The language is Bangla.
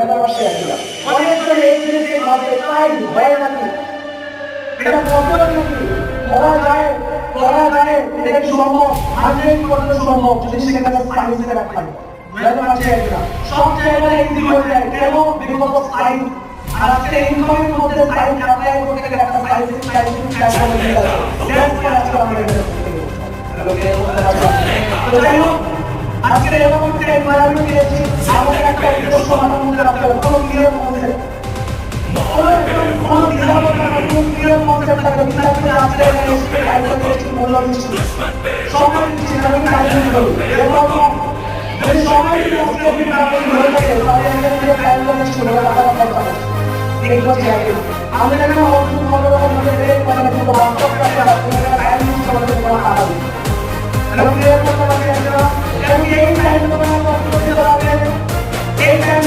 ব্যাপারটা এগুলা অনেকজন এই জিনিসের মাঝে তাই ভয় নাকি এটা পছন্দ নাকি করা যায় এটা কি সম্ভব 100% সম্ভব যদি সেখানে সায়েন্সে রাখা হয় সব জায়গায় ইজি হয়ে যায় কেন বিকজ অফ সায়েন্স আর আজকে ইনকামের মধ্যে সায়েন্স অ্যাপ্লাই করতে গেলে একটা সায়েন্টিফিক সাইকোলজি আছে দ্যাটস হোয়াই আজকে আমরা এটা তো যাই হোক আজকে এরকম একটা এনভায়রনমেন্ট দিয়েছি আমাদের একটা উদ্দেশ্য মাথার মধ্যে রাখতে হবে কোনো ক্লিয়ার কনসেপ্ট কোনো ডিজাইন কোনো ক্লিয়ার কনসেপ্ট থাকে বিস্তারিত আজকে এসে সাইকোলজি মূল্য দিচ্ছি সময় দিচ্ছি আমি টাইম করি এরকম যদি সময় দিয়ে আজকে আপনি টাইম ধরে থাকে তাহলে আমাদের টাইম লাগে শুরু করা কথা দেখবো যে আমি এখানে অর্জন করার মধ্যে ব্রেক করে কিন্তু বাস্তবটাকে আপনারা টাইম ইউজ করতে কোনো টাকা দিই এবং ক্লিয়ার করতে পারছি আপনারা এবং এই টাইম তোমার করতে পারবেন এই টাইম